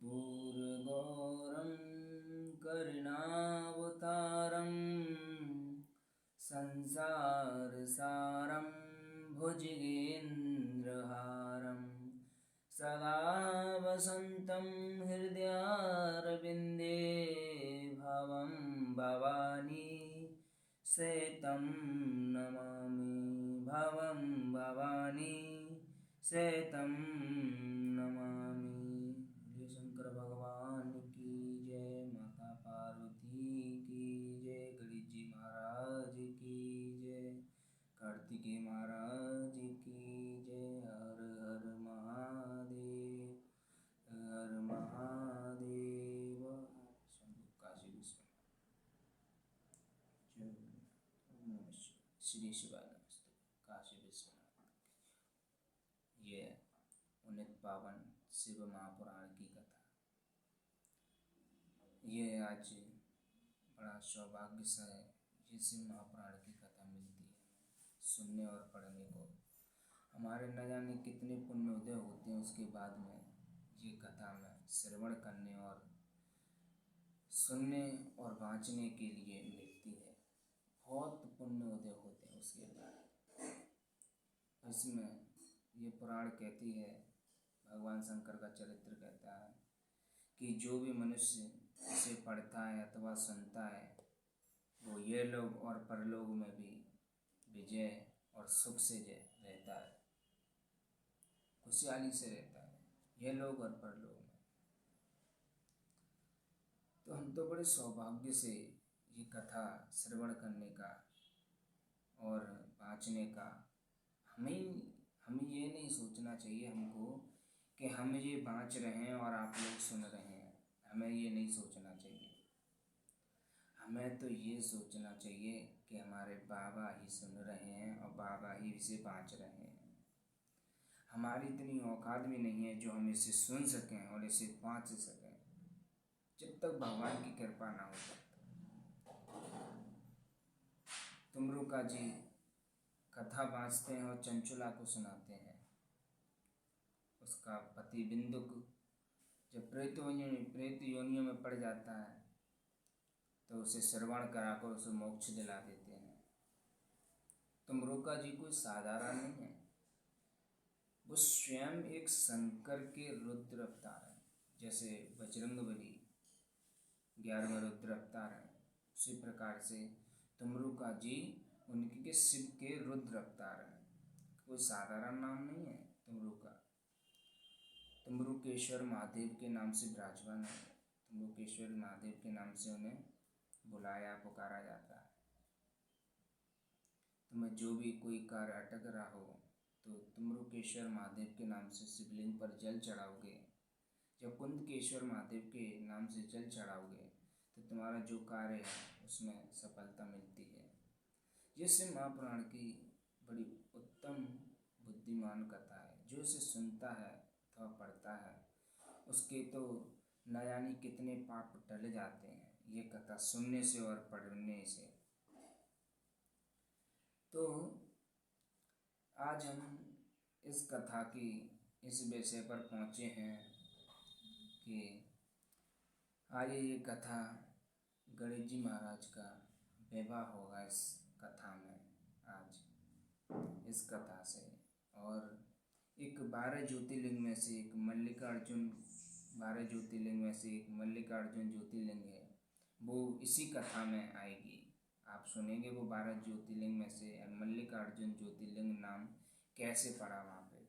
कर्पूरगौरं करुणावतारं संसारसारं भुजगेन्द्रहारं सदा वसन्तं हृदयारविन्दे भवं भवानी सहितं नमामि भवं भवानी सहितं नमामि। शंकर भगवान की जय, माता पार्वती की जय, गणेश जी महाराज की जय, कार्तिकेय महाराज की जय। हर हर महादेव, हर महादेव। शंभु काशी विश्वनाथ श्री शिवाय नमस्ते। काशी विश्वनाथ ये उन्नत पावन शिव महापुराण की कथा। ये आज बड़ा सौभाग्य से ये शिव महापुराण की कथा मिलती है सुनने और पढ़ने को। हमारे न जाने कितने पुण्योदय होते हैं उसके बाद में ये कथा में श्रवण करने और सुनने और वाँचने के लिए मिलती है। बहुत पुण्योदय होते हैं उसके बाद। इसमें ये पुराण कहती है, भगवान शंकर का चरित्र कहता है कि जो भी मनुष्य इसे पढ़ता है अथवा सुनता है वो ये लोग और परलोक में भी विजय और सुख से रहता है, खुशहाली से रहता है, ये लोग और परलोक में। तो हम तो बड़े सौभाग्य से ये कथा श्रवण करने का और वाँचने का। हमें ये नहीं सोचना चाहिए हमको कि हम ये बाँच रहे हैं और आप लोग सुन रहे हैं। हमें ये नहीं सोचना चाहिए। हमें तो ये सोचना चाहिए कि हमारे बाबा ही सुन रहे हैं और बाबा ही इसे बाँच रहे हैं। हमारी इतनी औकात भी नहीं है जो हम इसे सुन सकें और इसे बाँच सकें, जब तक भगवान की कृपा ना हो तब तक। तुमरुका जी कथा बाँचते हैं और चंचुला को सुनाते हैं। उसका पति बिंदुक जब प्रेत योनियों में पड़ जाता है तो उसे श्रवण कराकर उसे मोक्ष दिला देते हैं। तुमरुका जी कोई साधारण नहीं है, वो स्वयं एक शंकर के रुद्र अवतार है। जैसे बजरंगबली 11वें रुद्र अवतार है, उसी प्रकार से तुमरुका जी उनके शिव के रुद्र अवतार हैं। कोई साधारण नाम नहीं है तुमरुका। तुमरुकेश्वर महादेव के नाम से विराजमान है। तुमरुकेश्वर महादेव के नाम से उन्हें बुलाया पुकारा जाता है। तुम्हें जो भी कोई कार्य अटक रहा हो तो तुमरुकेश्वर महादेव के नाम से शिवलिंग पर जल चढ़ाओगे, जब कुंदकेश्वर महादेव के नाम से जल चढ़ाओगे तो तुम्हारा जो कार्य है उसमें सफलता मिलती है। ये शिव महापुराण की बड़ी उत्तम बुद्धिमान कथा है। जो इसे सुनता है अथवा पढ़ता है उसके तो न जाने कितने पाप टल जाते हैं ये कथा सुनने से और पढ़ने से। तो आज हम इस कथा की इस विषय पर पहुँचे हैं कि आइए ये कथा गणेश जी महाराज का विवाह होगा इस कथा में आज इस कथा से। और एक 12 ज्योतिर्लिंग में से एक मल्लिकार्जुन 12 ज्योतिर्लिंग में से एक मल्लिकार्जुन ज्योतिर्लिंग है, वो इसी कथा में आएगी। आप सुनेंगे वो 12 ज्योतिर्लिंग में से मल्लिकार्जुन ज्योतिर्लिंग नाम कैसे पड़ा, वहाँ पे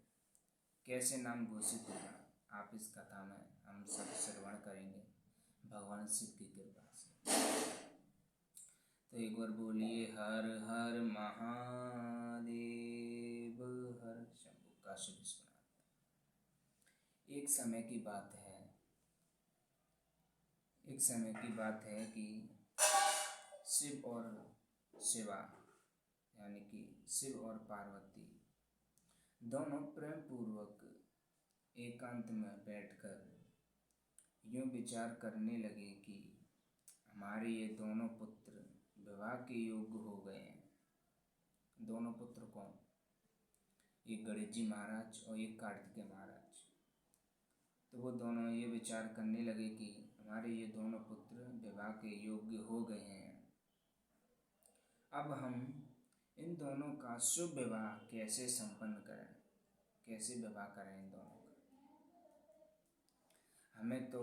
कैसे नाम घोषित हुआ, आप इस कथा में हम सब श्रवण करेंगे भगवान शिव की कृपा से। तो एक बार बोलिए हर हर महादेव, हर शंभु काशी विश्वनाथ। एक समय की बात है कि शिव और शिवा यानी कि शिव और पार्वती दोनों प्रेम पूर्वक एकांत में बैठकर यूँ विचार करने लगे कि हमारे ये दोनों पुत्र विवाह के योग्य हो गए हैं। दोनों पुत्र कौन? एक गणेश जी महाराज और एक कार्तिकेय महाराज। तो वो दोनों ये विचार करने लगे कि हमारे ये दोनों पुत्र विवाह के योग्य हो गए हैं, अब हम इन दोनों का शुभ विवाह कैसे संपन्न करें, कैसे विवाह करें इन दोनों का। हमें तो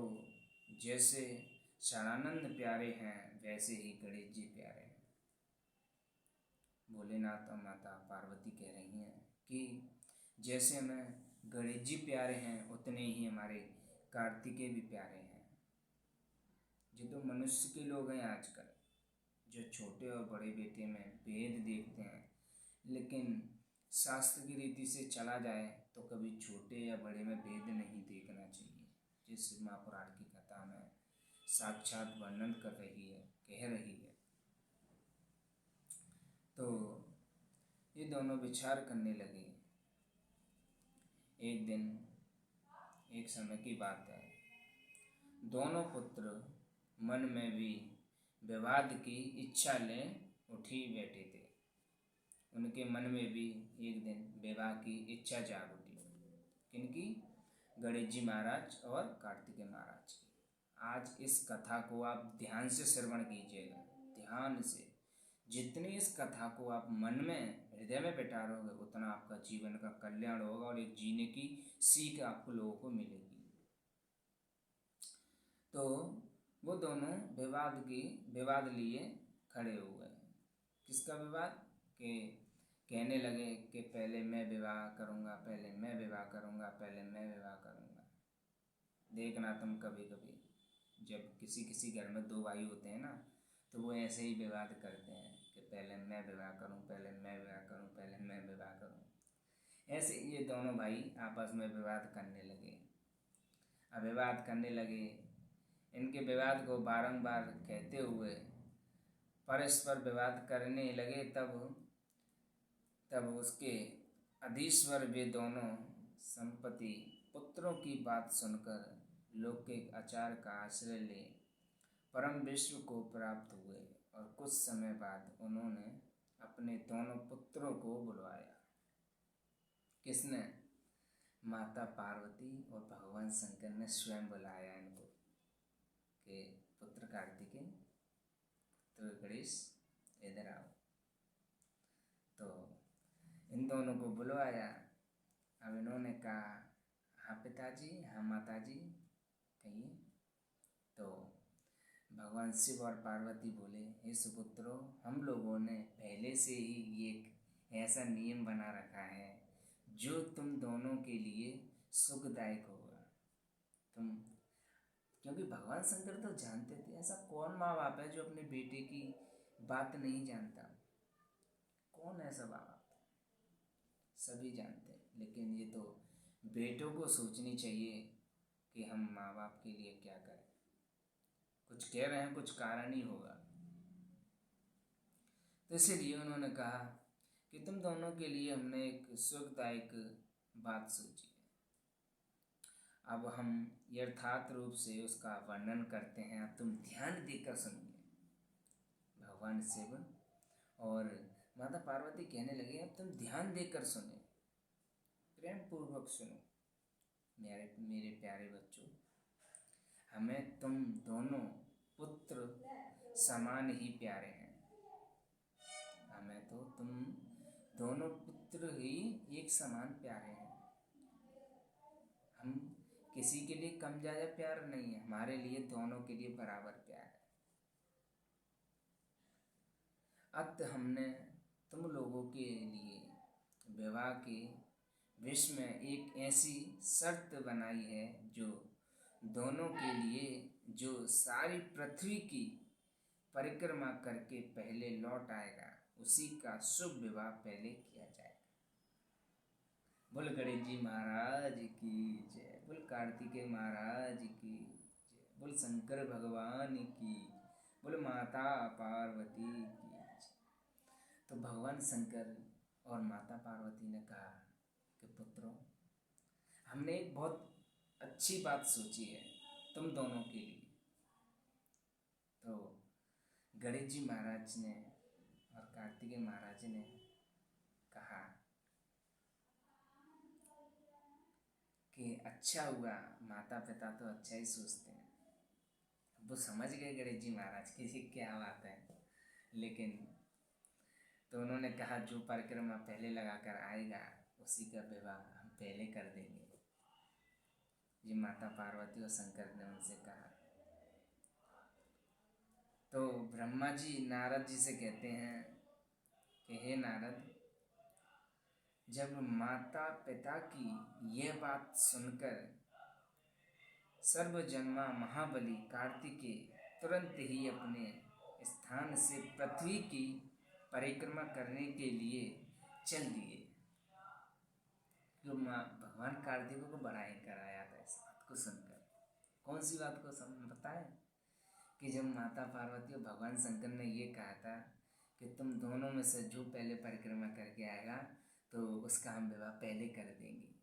जैसे शरणानंद प्यारे हैं वैसे ही गणेश जी प्यारे हैं। भोलेनाथ और माता पार्वती कह रही हैं कि जैसे हमें गणेश जी प्यारे हैं उतने ही हमारे कार्तिकेय भी प्यारे हैं। जो तो मनुष्य के लोग हैं आजकल जो छोटे और बड़े बेटे में भेद देखते हैं, लेकिन शास्त्र की रीति से चला जाए तो कभी छोटे या बड़े में भेद नहीं देखना चाहिए, जिस महापुराण की कथा में साक्षात वर्णन कर रही है, कह रही है। तो ये दोनों विचार करने लगे। एक दिन एक समय की बात है, दोनों पुत्र मन में भी विवाद की इच्छा ले उठी बैठे थे। उनके मन में भी एक दिन विवाह की इच्छा जाग उठी। किनकी? गणेश जी महाराज और कार्तिकेय महाराज की। आज इस कथा को आप ध्यान से श्रवण कीजिएगा, ध्यान से। जितनी इस कथा को आप मन में हृदय में बैठारोगे उतना आपका जीवन का कल्याण होगा और एक जीने की सीख आपको लोगों को मिलेगी। तो वो दोनों विवाद लिए खड़े हुए। किसका विवाद? के कहने लगे कि पहले मैं विवाह करूँगा, पहले मैं विवाह करूँगा, पहले मैं विवाह करूँगा। देखना तुम कभी कभी जब किसी घर में दो भाई होते हैं ना, तो वो ऐसे ही विवाद करते हैं कि पहले मैं विवाह करूँ, पहले मैं विवाह करूँ, पहले मैं विवाह करूँ। ऐसे ये दोनों भाई आपस में विवाद करने लगे। अब विवाद करने लगे, इनके विवाद को बारंबार कहते हुए परस्पर विवाद करने लगे। तब उसके अधीश्वर वे दोनों संपत्ति पुत्रों की बात सुनकर लौकिक आचार का आश्रय ले परम विश्व को प्राप्त हुए और कुछ समय बाद उन्होंने अपने दोनों पुत्रों को बुलवाया। किसने? माता पार्वती और भगवान शंकर ने स्वयं बुलाया इनको कि पुत्र कार्तिकेय, पुत्र गणेश, इधर आओ। तो इन दोनों को बुलवाया। अब इन्होंने कहा, हाँ पिताजी, हाँ माताजी, कहिए। तो भगवान शिव और पार्वती बोले, हे सुपुत्रों, हम लोगों ने पहले से ही एक ऐसा नियम बना रखा है जो तुम दोनों के लिए सुखदायक होगा। क्योंकि भगवान शंकर तो जानते थे, ऐसा कौन माँ बाप है जो अपने बेटे की बात नहीं जानता? कौन ऐसा माँ बाप? सभी जानते हैं, लेकिन ये तो बेटों को सोचनी चाहिए कि हम माँ बाप के लिए क्या करें। कुछ कह रहे हैं, कुछ कारण ही होगा। तो इसीलिए उन्होंने कहा कि तुम दोनों के लिए हमने एक सुखदायक बात सोची है। अब हम यथार्थ रूप से उसका वर्णन करते हैं, अब तुम ध्यान देकर सुनिए। भगवान शिव और माता पार्वती कहने लगे, अब तुम ध्यान देकर सुने, प्रेम पूर्वक सुनो। मेरे प्यारे बच्चों, हमें तुम दोनों पुत्र समान ही प्यारे हैं। हमें तो तुम दोनों पुत्र ही एक समान प्यारे हैं। हम किसी के लिए कम ज़्यादा प्यार नहीं है, हमारे लिए दोनों के लिए बराबर प्यार है। अतः हमने तुम लोगों के लिए विवाह के विश्व में एक ऐसी शर्त बनाई है जो दोनों के लिए, जो सारी पृथ्वी की परिक्रमा करके पहले लौट आएगा, उसी का शुभ विवाह पहले किया जाएगा। बोल गणेश जी महाराज की जय, बोल कार्तिकेय महाराज की जय, बोल शंकर भगवान की, बोल माता पार्वती की जय। तो भगवान शंकर और माता पार्वती ने कहा कि पुत्रों, हमने एक बहुत अच्छी बात सोची है तुम दोनों के लिए। तो गणेश जी महाराज ने और कार्तिकेय महाराज ने कहा कि अच्छा हुआ, माता पिता तो अच्छा ही सोचते हैं। वो समझ गए गणेश जी महाराज की ये क्या बात है, लेकिन तो उन्होंने कहा जो परिक्रमा पहले लगा कर आएगा उसी का विवाह हम पहले कर देंगे। ये माता पार्वती और शंकर ने उनसे कहा। तो ब्रह्मा जी नारद जी से कहते हैं कि हे नारद, जब माता पिता की यह बात सुनकर सर्वजन्मा महाबली कार्तिकेय तुरंत ही अपने स्थान से पृथ्वी की परिक्रमा करने के लिए चल दिए। तो भगवान कार्तिक को बड़ा ही कराया था इस बात को सुनकर। कौन सी बात को बताएं कि जब माता पार्वती और भगवान शंकर ने ये कहा था कि तुम दोनों में से जो पहले परिक्रमा करके आएगा तो उसका हम विवाह पहले कर देंगे।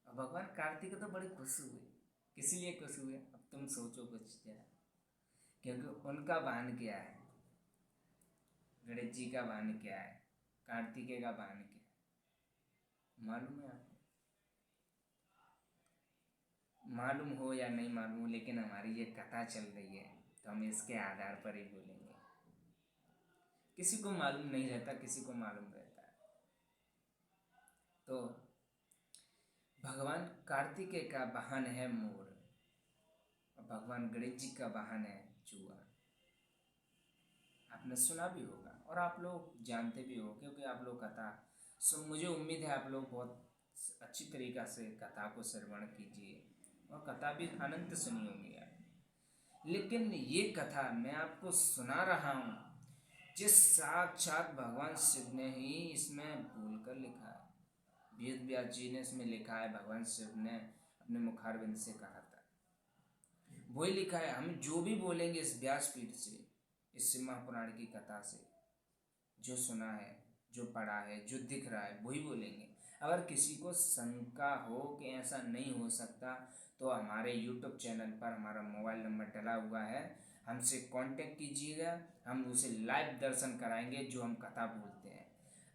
और भगवान कार्तिक तो बड़े खुश हुए। किस लिए खुश हुए, अब तुम सोचो कुछ जरा, क्योंकि उनका वाहन क्या है, गणेश जी का वाहन क्या है, कार्तिकेय का वाहन क्या है, मालूम है आपको? मालूम हो या नहीं मालूम हो, लेकिन हमारी ये कथा चल रही है तो हम इसके आधार पर ही बोलेंगे। किसी को मालूम नहीं रहता, किसी को मालूम रहता है। तो भगवान कार्तिकेय का वाहन है मोर और भगवान गणेश जी का वाहन है चूहा। आपने सुना भी होगा और आप लोग जानते भी हो, क्योंकि आप लोग कथा मुझे उम्मीद है आप लोग बहुत अच्छी तरीक़ा से कथा को श्रवण कीजिए और कथा भी अनंत सुनी होगी यार। लेकिन ये कथा मैं आपको सुना रहा हूँ जिस साक्षात भगवान शिव ने ही इसमें बोल कर लिखा है। वेद व्यास जी ने इसमें लिखा है, भगवान शिव ने अपने मुखारविंद से कहा था, वही लिखा है। हम जो भी बोलेंगे इस व्यासपीठ से, इस महापुराण की कथा से, जो सुना है, जो पढ़ा है, जो दिख रहा है वही बोलेंगे। अगर किसी को शंका हो कि ऐसा नहीं हो सकता तो हमारे YouTube चैनल पर हमारा मोबाइल नंबर डला हुआ है, हमसे कांटेक्ट कीजिएगा, हम उसे लाइव दर्शन कराएंगे जो हम कथा बोलते हैं।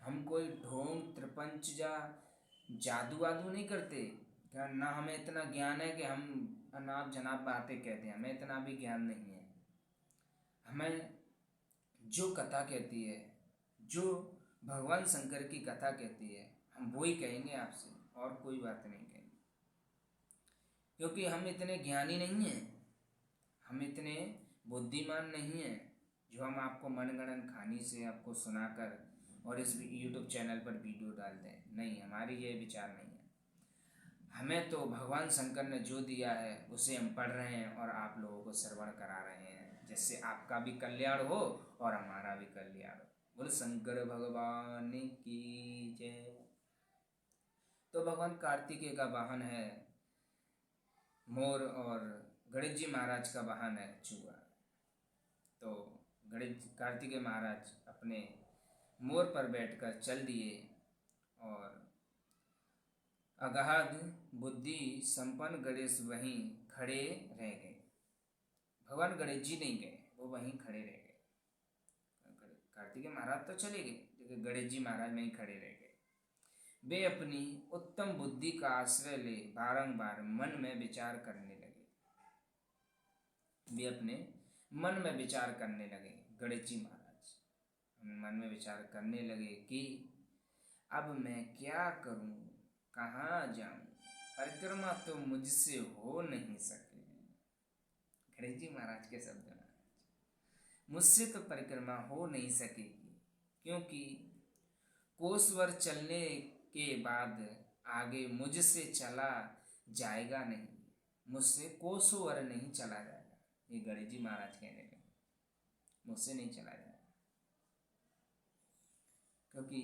हम कोई ढोंग त्रिपंच या जादू वादू नहीं करते, ना हमें इतना ज्ञान है कि हम अनाप जनाब बातें कहते हैं, हमें इतना भी ज्ञान नहीं है। हमें जो कथा कहती है, जो भगवान शंकर की कथा कहती है, हम वही कहेंगे आपसे और कोई बात नहीं कहेंगे, क्योंकि हम इतने ज्ञानी नहीं हैं, हम इतने बुद्धिमान नहीं हैं जो हम आपको मनगढ़ंत कहानी से आपको सुनाकर और इस YouTube चैनल पर वीडियो डाल दें। नहीं, हमारी ये विचार नहीं है। हमें तो भगवान शंकर ने जो दिया है उसे हम पढ़ रहे हैं और आप लोगों को श्रवण करा रहे हैं, जिससे आपका भी कल्याण हो और हमारा भी कल्याण हो। बोल शंकर भगवान की जय। तो भगवान कार्तिकेय का वाहन है मोर और गणेश जी महाराज का वाहन है चूहा। तो गणेश कार्तिकेय महाराज अपने मोर पर बैठकर चल दिए और अगाध बुद्धि संपन्न गणेश वहीं खड़े रह गए। भगवान गणेश जी नहीं गए, वो वहीं खड़े रह गए। कार्तिकेय महाराज तो चले गए, लेकिन गणेश जी महाराज वहीं खड़े रह गए। वे अपनी उत्तम बुद्धि का आश्रय ले बारंबार मन में विचार करने लगे। वे अपने मन में विचार करने लगे। गणेश जी महाराज मन में विचार करने लगे कि अब मैं क्या करूं, कहाँ जाऊं, परिक्रमा तो मुझसे हो नहीं सके। गणेश जी महाराज के शब्द में, मुझसे तो परिक्रमा हो नहीं सकेगी, क्योंकि कोसवर चलने के बाद आगे मुझसे चला जाएगा नहीं, मुझसे कोसवर नहीं चला जाएगा। ये गणेश जी महाराज कहने लगे, मुझसे नहीं चला जाएगा, क्योंकि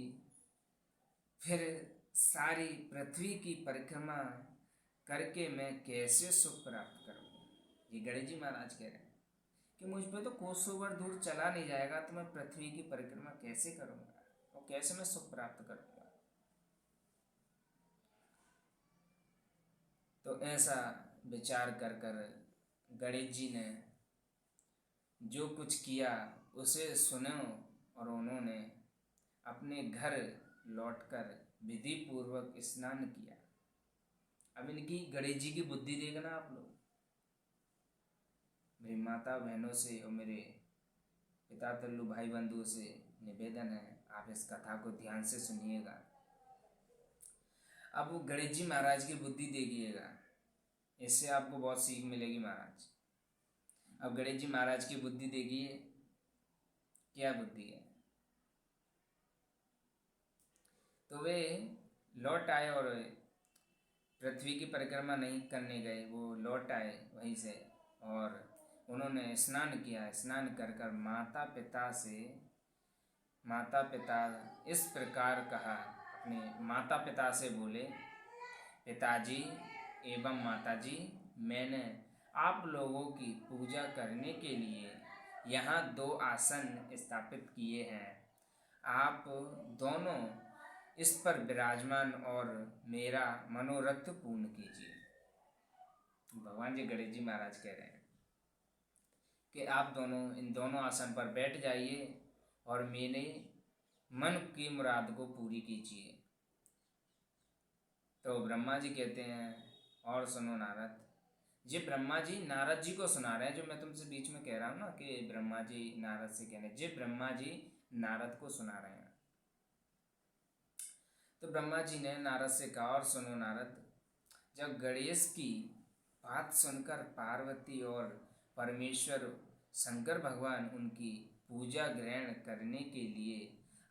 फिर सारी पृथ्वी की परिक्रमा करके मैं कैसे सुख प्राप्त करूँगा। ये गणेश जी महाराज कह रहे हैं कि मुझ पे तो कोसोवर दूर चला नहीं जाएगा, तो मैं पृथ्वी की परिक्रमा कैसे करूँगा और कैसे मैं सुख प्राप्त करूँगा। तो ऐसा विचार कर कर गणेश जी ने जो कुछ किया उसे सुनो और उन्होंने अपने घर लौटकर विधि पूर्वक स्नान किया, अब इनकी गणेश जी की बुद्धि देखना आप लोग। मेरी माता बहनों से और मेरे पिता तल्लु भाई बंधुओं से निवेदन है, आप इस कथा को ध्यान से सुनिएगा। अब वो गणेश जी महाराज की बुद्धि देखिएगा, इससे आपको बहुत सीख मिलेगी महाराज। अब गणेश जी महाराज की बुद्धि देखिए, क्या बुद्धि है। तो वे लौट आए और पृथ्वी की परिक्रमा नहीं करने गए, वो लौट आए वहीं से और उन्होंने स्नान किया। स्नान कर कर माता पिता इस प्रकार कहा, अपने माता पिता से बोले, पिताजी एवं माताजी, मैंने आप लोगों की पूजा करने के लिए यहाँ 2 आसन स्थापित किए हैं। आप दोनों इस पर विराजमान और मेरा मनोरथ पूर्ण कीजिए। भगवान जी गणेश जी महाराज कह रहे हैं कि आप दोनों इन दोनों आसन पर बैठ जाइए और मेरे मन की मुराद को पूरी कीजिए। तो ब्रह्मा जी कहते हैं, और सुनो नारद। ये ब्रह्मा जी नारद जी को सुना रहे हैं, जो मैं तुमसे बीच में कह रहा हूँ ना कि ब्रह्मा जी नारद से कह रहे हैं, ये ब्रह्मा जी नारद को सुना रहे हैं। तो ब्रह्मा जी ने नारद से कहा, और सुनो नारद, जब गणेश की बात सुनकर पार्वती और परमेश्वर शंकर भगवान उनकी पूजा ग्रहण करने के लिए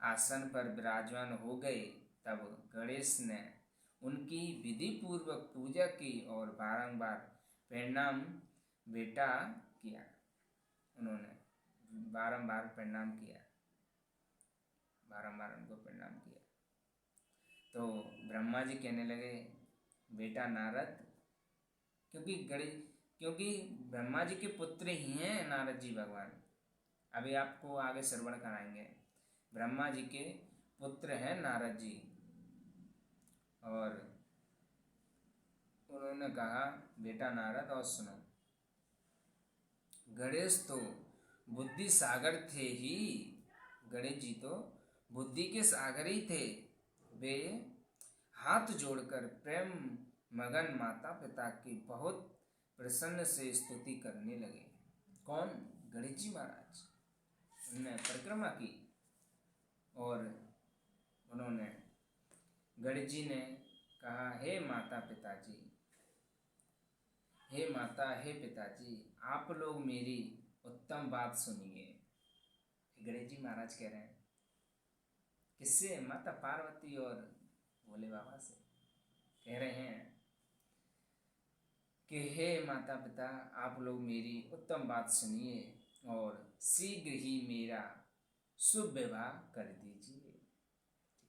आसन पर विराजमान हो गए, तब गणेश ने उनकी विधि पूर्वक पूजा की और बारंबार प्रणाम बेटा किया। उन्होंने बारंबार प्रणाम किया, बारंबार उनको प्रणाम किया। तो ब्रह्मा जी कहने लगे, बेटा नारद, क्योंकि ब्रह्मा जी के पुत्र ही हैं नारद जी भगवान। अभी आपको आगे श्रवण कराएंगे। ब्रह्मा जी के पुत्र हैं नारद जी, और उन्होंने कहा, बेटा नारद, और सुनो, गणेश तो बुद्धि सागर थे ही। गणेश जी तो बुद्धि के सागर ही थे। वे हाथ जोड़कर प्रेम मगन माता पिता की बहुत प्रसन्न से स्तुति करने लगे। कौन? गणेश जी महाराज। उन्होंने परिक्रमा की और उन्होंने गणेश जी ने कहा, हे माता पिताजी, हे माता, हे पिताजी, आप लोग मेरी उत्तम बात सुनिए। गणेश जी महाराज कह रहे हैं, किससे? माता पार्वती और भोले बाबा से कह रहे हैं कि हे माता पिता, आप लोग मेरी उत्तम बात सुनिए और शीघ्र ही मेरा शुभ विवाह कर दीजिए।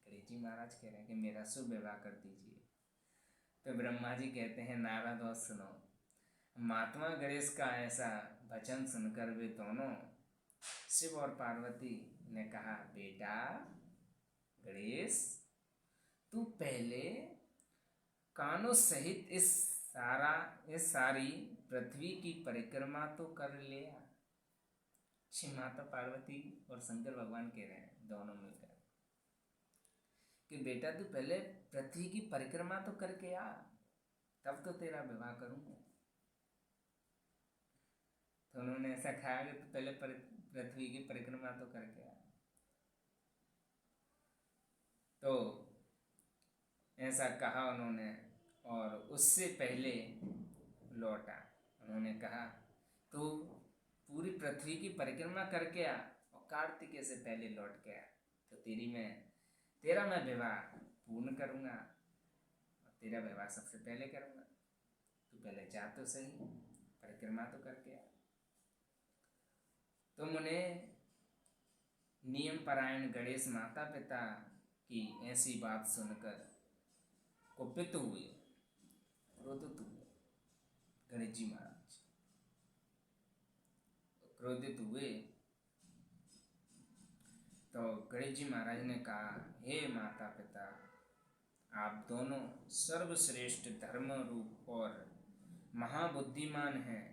गणेश जी महाराज कह रहे हैं कि मेरा शुभ विवाह कर दीजिए। तो ब्रह्मा जी कहते हैं, नारद, और सुनो, महात्मा गणेश का ऐसा वचन सुनकर वे दोनों, शिव और पार्वती, ने कहा, बेटा गणेश, तू पहले कानों सहित इस सारी पृथ्वी की परिक्रमा तो कर लिया। श्री माता पार्वती और शंकर भगवान कह रहे हैं दोनों मिलकर कि बेटा तू पहले पृथ्वी की परिक्रमा तो करके आ, तब तो तेरा विवाह करूंगा। तो उन्होंने ऐसा कहा कि तू पहले पृथ्वी की परिक्रमा तो करके आ। तो ऐसा कहा उन्होंने, और उससे पहले लौटा। उन्होंने कहा, तू पूरी पृथ्वी की परिक्रमा करके आ और कार्तिकेय से पहले लौट के आ, तो तेरा मैं विवाह पूर्ण करूंगा और तेरा विवाह सबसे पहले करूंगा। तू पहले जा तो सही, परिक्रमा तो करके आ। तो मुने नियम परायण गणेश माता पिता की ऐसी बात सुनकर कुपित हुए, क्रोधित हुए। गणेश जी महाराज क्रोधित हुए। तो गणेश जी महाराज ने कहा, हे माता पिता, आप दोनों सर्वश्रेष्ठ धर्म रूप और महाबुद्धिमान हैं।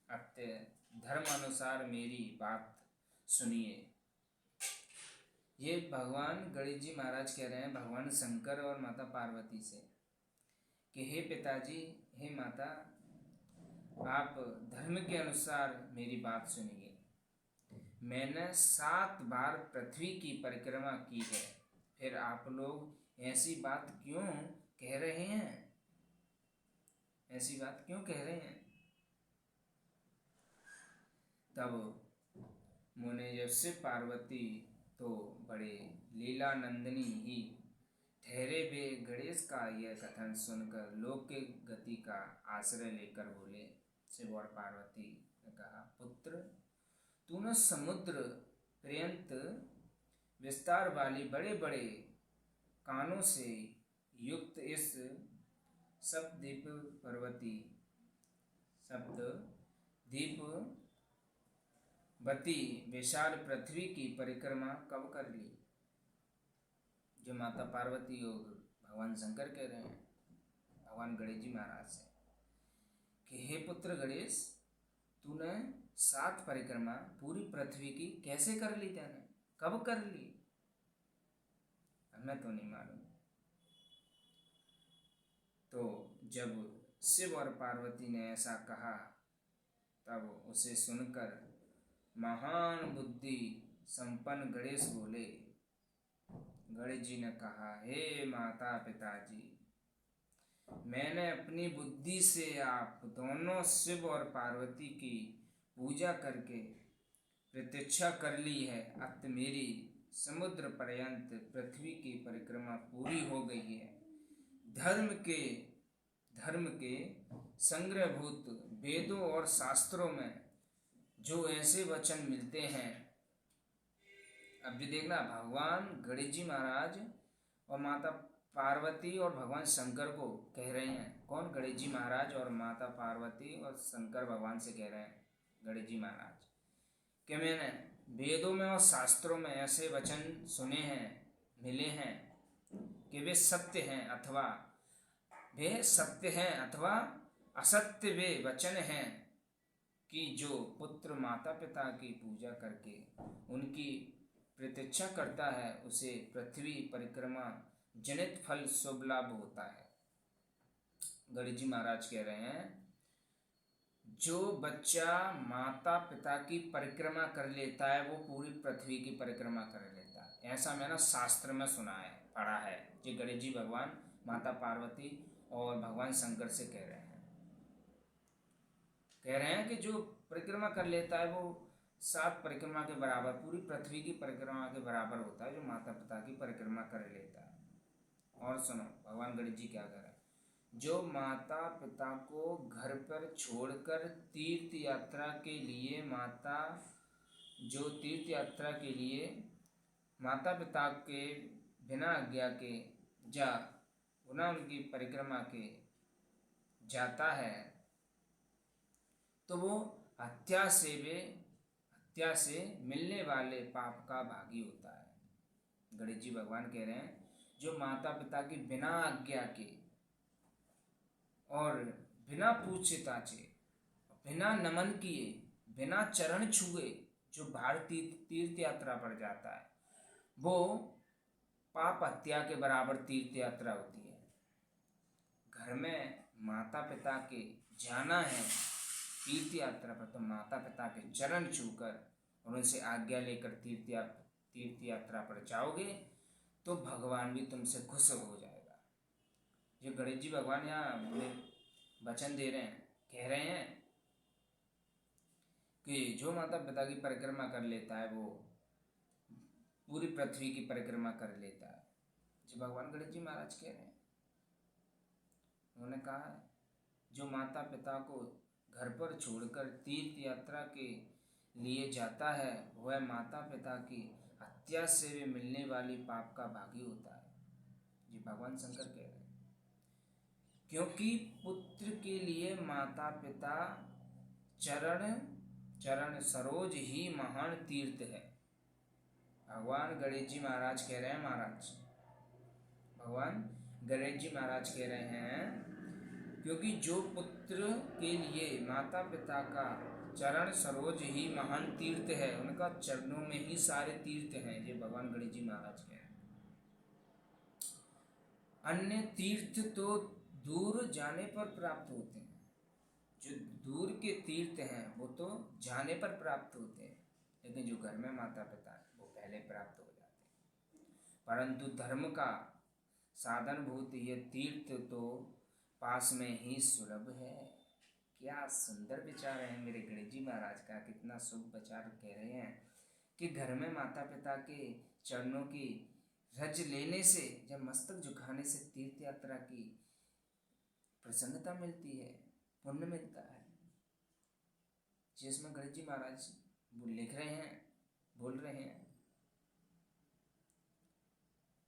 अतः धर्मानुसार मेरी बात सुनिए। ये भगवान गणेश जी महाराज कह रहे हैं भगवान शंकर और माता पार्वती से कि हे पिताजी, हे माता, आप धर्म के अनुसार मेरी बात सुनिए। मैंने 7 बार पृथ्वी की परिक्रमा की है, फिर आप लोग ऐसी बात क्यों कह रहे हैं? ऐसी बात क्यों कह रहे हैं? तब मुने जब से पार्वती तो बड़े लीला नंदनी ही ठहरे वे गणेश का यह कथन सुनकर लौकिक गति का आश्रय लेकर बोले। शिव और पार्वती ने कहा, पुत्र, तूने समुद्र पर्यंत विस्तार वाली बड़े बड़े कानों से युक्त इस सप्तद्वीप वती विशाल पृथ्वी की परिक्रमा कब कर ली? जो माता पार्वती और भगवान शंकर कह रहे हैं भगवान गणेश जी महाराज से कि हे पुत्र गणेश, तूने 7 परिक्रमा पूरी पृथ्वी की कैसे कर ली? तेने कब कर ली? हमें तो नहीं मालूम। तो जब शिव और पार्वती ने ऐसा कहा तब उसे सुनकर महान बुद्धि संपन्न गणेश बोले। गणेश जी ने कहा, हे माता पिताजी, मैंने अपनी बुद्धि से आप दोनों शिव और पार्वती की पूजा करके प्रतीक्षा कर ली है। अत मेरी समुद्र पर्यंत पृथ्वी की परिक्रमा पूरी हो गई है। धर्म के संग्रहभूत वेदों और शास्त्रों में जो ऐसे वचन मिलते हैं, अब भी देखना, भगवान गणेश जी महाराज और माता पार्वती और भगवान शंकर को कह रहे हैं। कौन? गणेश जी महाराज और माता पार्वती और शंकर भगवान से कह रहे हैं गणेश जी महाराज कि मैंने वेदों में और शास्त्रों में ऐसे वचन सुने हैं, मिले हैं कि वे सत्य हैं अथवा असत्य वे वचन हैं कि जो पुत्र माता पिता की पूजा करके उनकी प्रतीक्षा करता है उसे पृथ्वी परिक्रमा जनित फल शुभ लाभ होता है। गणेश जी महाराज कह रहे हैं, जो बच्चा माता पिता की परिक्रमा कर लेता है वो पूरी पृथ्वी की परिक्रमा कर लेता है। ऐसा मैंने शास्त्र में सुना है, पढ़ा है। जो गणेश जी भगवान माता पार्वती और भगवान शंकर से कह रहे हैं कि जो परिक्रमा कर लेता है वो 7 परिक्रमा के बराबर, पूरी पृथ्वी की परिक्रमा के बराबर होता है जो माता पिता की परिक्रमा कर लेता है। और सुनो भगवान गणेश जी क्या कह रहे हैं, जो माता पिता को घर पर छोड़कर तीर्थ यात्रा के लिए माता पिता के बिना आज्ञा के बिना उनकी परिक्रमा के जाता है तो वो हत्या से मिलने वाले पाप का भागी होता है। गणेश जी भगवान कह रहे हैं, जो माता पिता की बिना आज्ञा के और बिना पूछे ताछे, बिना नमन किए, बिना चरण छुए जो भारतीय तीर्थ यात्रा पर जाता है वो पाप हत्या के बराबर तीर्थ यात्रा होती है। घर में माता पिता के जाना है तीर्थ यात्रा पर तो माता पिता के चरण छूकर और उनसे आज्ञा लेकर तीर्थ यात्रा पर जाओगे तो भगवान भी तुमसे खुश हो जाएगा। जो गणेश जी भगवान यहाँ वचन दे रहे हैं, कह रहे हैं कि जो माता पिता की परिक्रमा कर लेता है वो पूरी पृथ्वी की परिक्रमा कर लेता है। जो भगवान गणेश जी महाराज कह रहे हैं, उन्होंने कहा है, जो माता पिता को घर पर छोड़कर तीर्थ यात्रा के लिए जाता है वह माता पिता की हत्या से मिलने वाली पाप का भागी होता है। जी भगवान शंकर कह रहे हैं, क्योंकि पुत्र के लिए माता पिता चरण सरोज ही महान तीर्थ है। भगवान गणेश जी महाराज कह रहे हैं, भगवान गणेश जी महाराज कह रहे हैं, क्योंकि जो पुत्र के लिए माता पिता का चरण सरोज ही महान तीर्थ है, उनका चरणों में ही सारे तीर्थ हैं। ये भगवान गणेश जी महाराज कह रहे हैं। अन्य तीर्थ तो दूर जाने पर प्राप्त होते हैं। जो दूर के तीर्थ हैं वो तो जाने पर प्राप्त होते हैं, लेकिन जो घर में माता पिता है वो पहले प्राप्त हो जाते हैं। परंतु धर्म का साधनभूत ये तीर्थ तो पास में ही सुलभ है। क्या सुंदर विचार है मेरे गणेश जी महाराज का, कितना शुभ विचार कह रहे हैं कि घर में माता पिता के चरणों की रज लेने से, जब मस्तक झुकाने से तीर्थ यात्रा की प्रसन्नता मिलती है, पुण्य मिलता है। जिसमें गणेश जी महाराज लिख रहे हैं, बोल रहे हैं,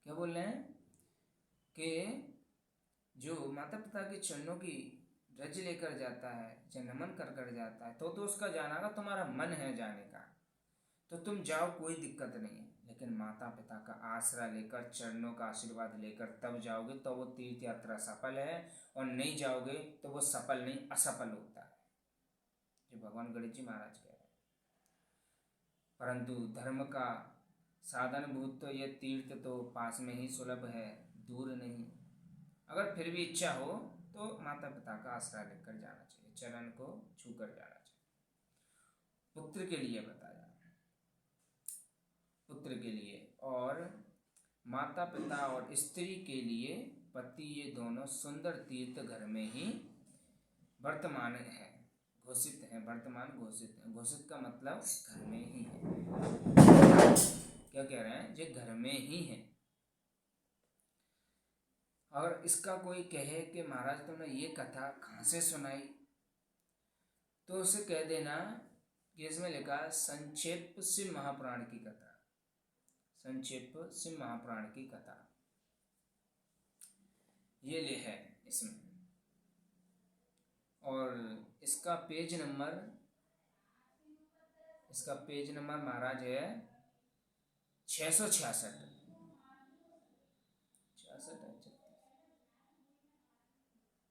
क्या बोल रहे हैं कि जो माता पिता के चरणों की रज लेकर जाता है या नमन कर कर जाता है तो उसका जाना का तुम्हारा मन है जाने का तो तुम जाओ, कोई दिक्कत नहीं है। लेकिन माता पिता का आसरा लेकर, चरणों का आशीर्वाद लेकर तब जाओगे तो वो तीर्थ यात्रा सफल है, और नहीं जाओगे तो वो सफल नहीं असफल होता है, जो भगवान गणेश जी महाराज कह रहे हैं। परंतु धर्म का साधनभूत तो ये तीर्थ तो पास में ही सुलभ है, दूर नहीं। अगर फिर भी इच्छा हो तो माता पिता का आश्रय लेकर जाना चाहिए, चरण को छू कर जाना चाहिए। पुत्र के लिए बताया, पुत्र के लिए और माता पिता और स्त्री के लिए पति, ये दोनों सुंदर तीर्थ घर में ही वर्तमान है, घोषित है। वर्तमान घोषित है, घोषित का मतलब घर में ही है। क्या कह रहे हैं, जो घर में ही है। अगर इसका कोई कहे कि महाराज तुमने ये कथा कहाँ से सुनाई, तो उसे कह देना कि इसमें लिखा संक्षेप शिव महापुराण की कथा, संक्षेप शिव महापुराण की कथा ये ले है इसमें। और इसका पेज नंबर महाराज है 666।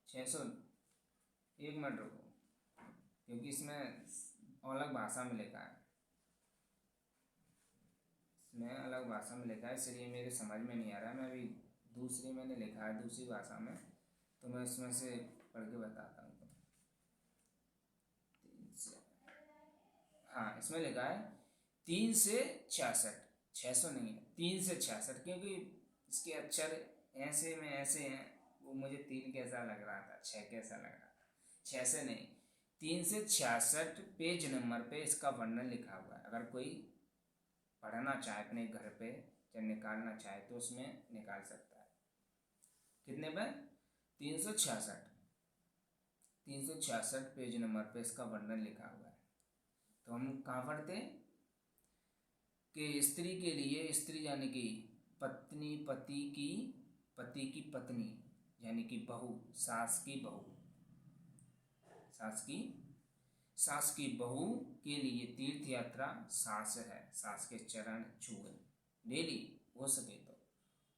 600, एक मिनट रुको, क्योंकि इसमें अलग भाषा में लिखा है, इसमें अलग भाषा में लिखा है, इसलिए मेरे समझ में नहीं आ रहा है। मैं अभी दूसरी मैंने लिखा है दूसरी भाषा में, तो मैं इसमें से पढ़ के बताता हूँ। हाँ, इसमें लिखा है 3 से 66, 600 नहीं है, 3 से 66, क्योंकि इसके अक्षर ऐसे में ऐसे हैं, वो मुझे 3 कैसा लग रहा था, 6 कैसा लग रहा था। 6 से नहीं, 3 से 66 पेज नंबर पे इसका वर्णन लिखा हुआ है। अगर कोई पढ़ना चाहे अपने घर पे, जब निकालना चाहे तो उसमें निकाल सकता है। कितने पे? 366, 366 पेज नंबर पे इसका वर्णन लिखा हुआ है। तो हम कहाँ पढ़ते कि स्त्री के लिए, स्त्री यानी कि पत्नी, पति की पत्नी यानी कि बहू, सास की बहू, सास की बहू के लिए तीर्थ यात्रा सास है। सास के चरण छुए डेली, हो सके तो,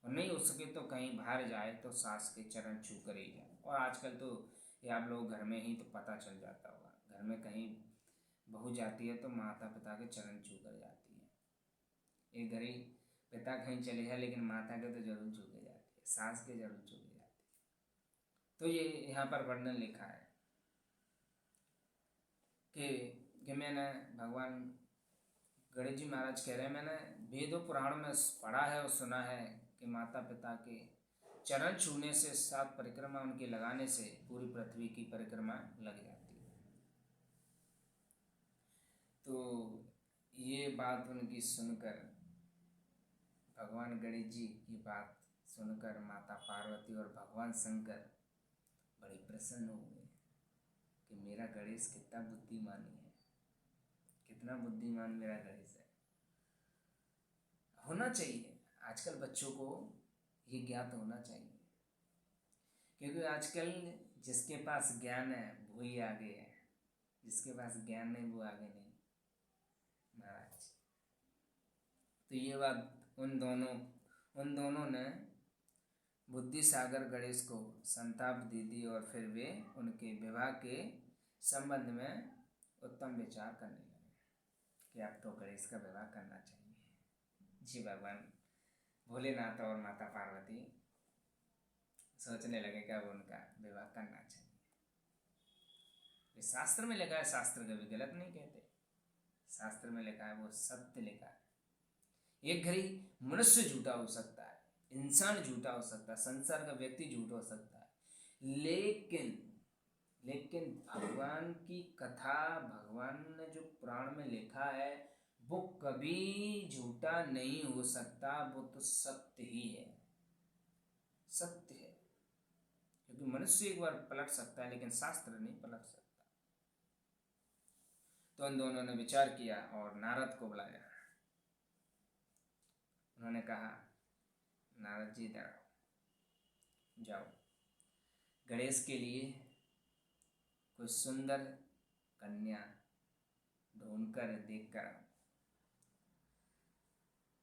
और नहीं हो सके तो कहीं बाहर जाए तो सास के चरण छू कर ही जाए। और आजकल तो ये आप लोग घर में ही तो पता चल जाता होगा, घर में कहीं बहू जाती है तो माता पिता के चरण छू कर जाती है। एक घड़ी पिता कहीं चले जाए लेकिन माता के तो जरूर छू के जाती है, सास के जरूर छू के जाती है। तो ये यहाँ पर वर्णन लिखा है कि मैंने, भगवान गणेश जी महाराज कह रहे हैं, मैंने वेदों पुराण में पढ़ा है और सुना है कि माता पिता के चरण छूने से 7 परिक्रमा उनके लगाने से पूरी पृथ्वी की परिक्रमा लग जाती है। तो ये बात उनकी सुनकर, भगवान गणेश जी की बात सुनकर माता पार्वती और भगवान शंकर बड़े प्रसन्न हो गए कि मेरा गणेश कितना बुद्धिमानी है, कितना बुद्धिमान मेरा गणेश है। होना चाहिए, आजकल बच्चों को ये ज्ञात होना चाहिए, क्योंकि आजकल जिसके पास ज्ञान है वो ही आगे है, जिसके पास ज्ञान नहीं वो आगे नहीं महाराज। तो ये बात उन दोनों ने बुद्धि सागर गणेश को संताप दे दी, और फिर वे उनके विवाह के संबंध में उत्तम विचार करने लगे कि अब तो गणेश का विवाह करना चाहिए। जी, भगवान भोलेनाथ और माता पार्वती सोचने लगे कि अब उनका विवाह करना चाहिए। शास्त्र में लिखा है, शास्त्र कभी गलत नहीं कहते, शास्त्र में लिखा है वो सत्य लिखा है। एक घड़ी मनुष्य झूठा हो सकता है, इंसान झूठा हो सकता है, संसार का व्यक्ति झूठ हो सकता है, लेकिन भगवान की कथा, भगवान ने जो पुराण में लिखा है वो कभी झूठा नहीं हो सकता, वो तो सत्य ही है, सत्य है। क्योंकि मनुष्य एक बार पलट सकता है लेकिन शास्त्र नहीं पलट सकता। तो उन दोनों ने विचार किया और नारद को बुलाया। उन्होंने कहा, नारद जी इधर आओ, जाओ गणेश के लिए कोई सुंदर कन्या ढूंढकर देख कर आओ।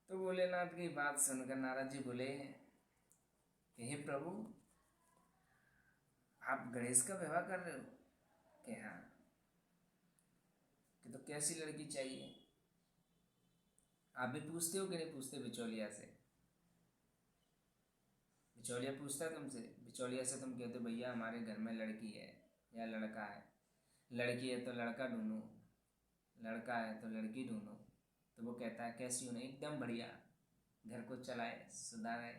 तो भोलेनाथ की बात सुनकर नारद जी बोले, हे प्रभु, आप गणेश का विवाह कर रहे हो? कि हाँ। कि तो कैसी लड़की चाहिए? आप भी पूछते हो कि नहीं पूछते बिचौलिया से? बिचौलिया पूछता है तुमसे, बिचौलिया से तुम कहते हो भैया हमारे घर में लड़की है या लड़का है, लड़की है तो लड़का ढूंढो, लड़का है तो लड़की ढूंढो। तो वो कहता है कैसी होनी? एकदम बढ़िया, घर को चलाए सुधारे,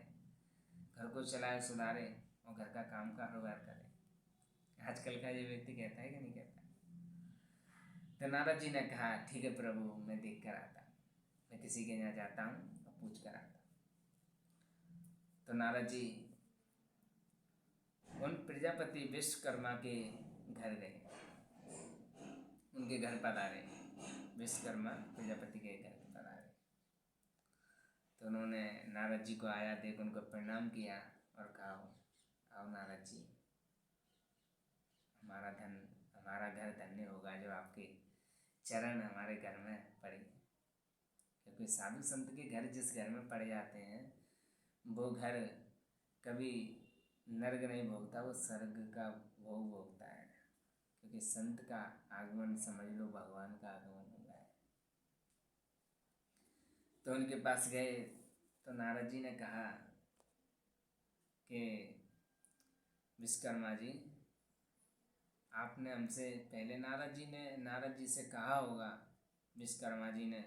घर को चलाए सुधारे और घर का काम कारोबार करे। आजकल का ये व्यक्ति कहता है कि नहीं कहता? तो नारद जी ने कहा, ठीक है प्रभु, मैं देख कर आता, मैं किसी के यहाँ जाता हूँ और पूछ कर आता। तो नारद जी उन प्रजापति विश्वकर्मा के घर गए, उनके घर पधारे, विश्वकर्मा प्रजापति के घर पधारे। तो उन्होंने नारद जी को आया देख उनको प्रणाम किया और कहा, आओ नारद जी, हमारा घर धन्य होगा जो आपके चरण हमारे घर में पड़े। क्योंकि साधु संत के घर जिस घर में पड़ जाते हैं वो घर कभी नर्क नहीं भोगता, वो स्वर्ग का भोग भोगता है। क्योंकि संत का आगमन समझ लो भगवान का आगमन हुआ है। तो उनके पास गए तो नारद जी ने कहा कि विश्वकर्मा जी, आपने हमसे पहले नारद जी से कहा होगा विश्वकर्मा जी ने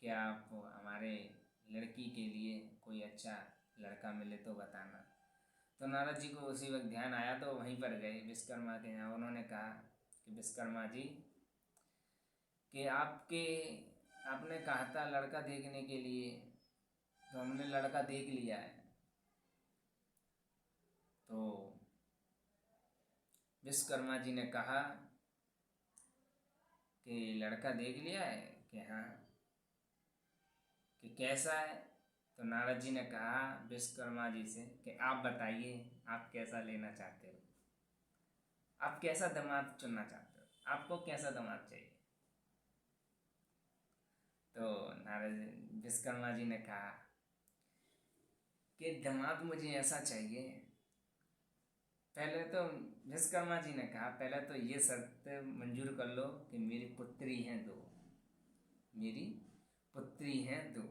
कि आप हमारे लड़की के लिए कोई अच्छा लड़का मिले तो बताना। तो नारद जी को उसी वक्त ध्यान आया तो वहीं पर गए विश्वकर्मा के यहाँ। उन्होंने कहा कि विश्वकर्मा जी कि आपने कहा था लड़का देखने के लिए, तो हमने लड़का देख लिया है। तो विश्वकर्मा जी ने कहा कि लड़का देख लिया है? कि हाँ। कि कैसा है? तो नारद जी ने कहा विश्वकर्मा जी से कि आप बताइए आप कैसा लेना चाहते हो, आप कैसा दामाद चुनना चाहते हो, आपको कैसा दामाद चाहिए? तो नारद विश्वकर्मा जी ने कहा कि दामाद मुझे ऐसा चाहिए। पहले तो विश्वकर्मा जी ने कहा, पहले तो ये शर्त मंजूर कर लो कि मेरी पुत्री हैं दो, मेरी पुत्री हैं दो।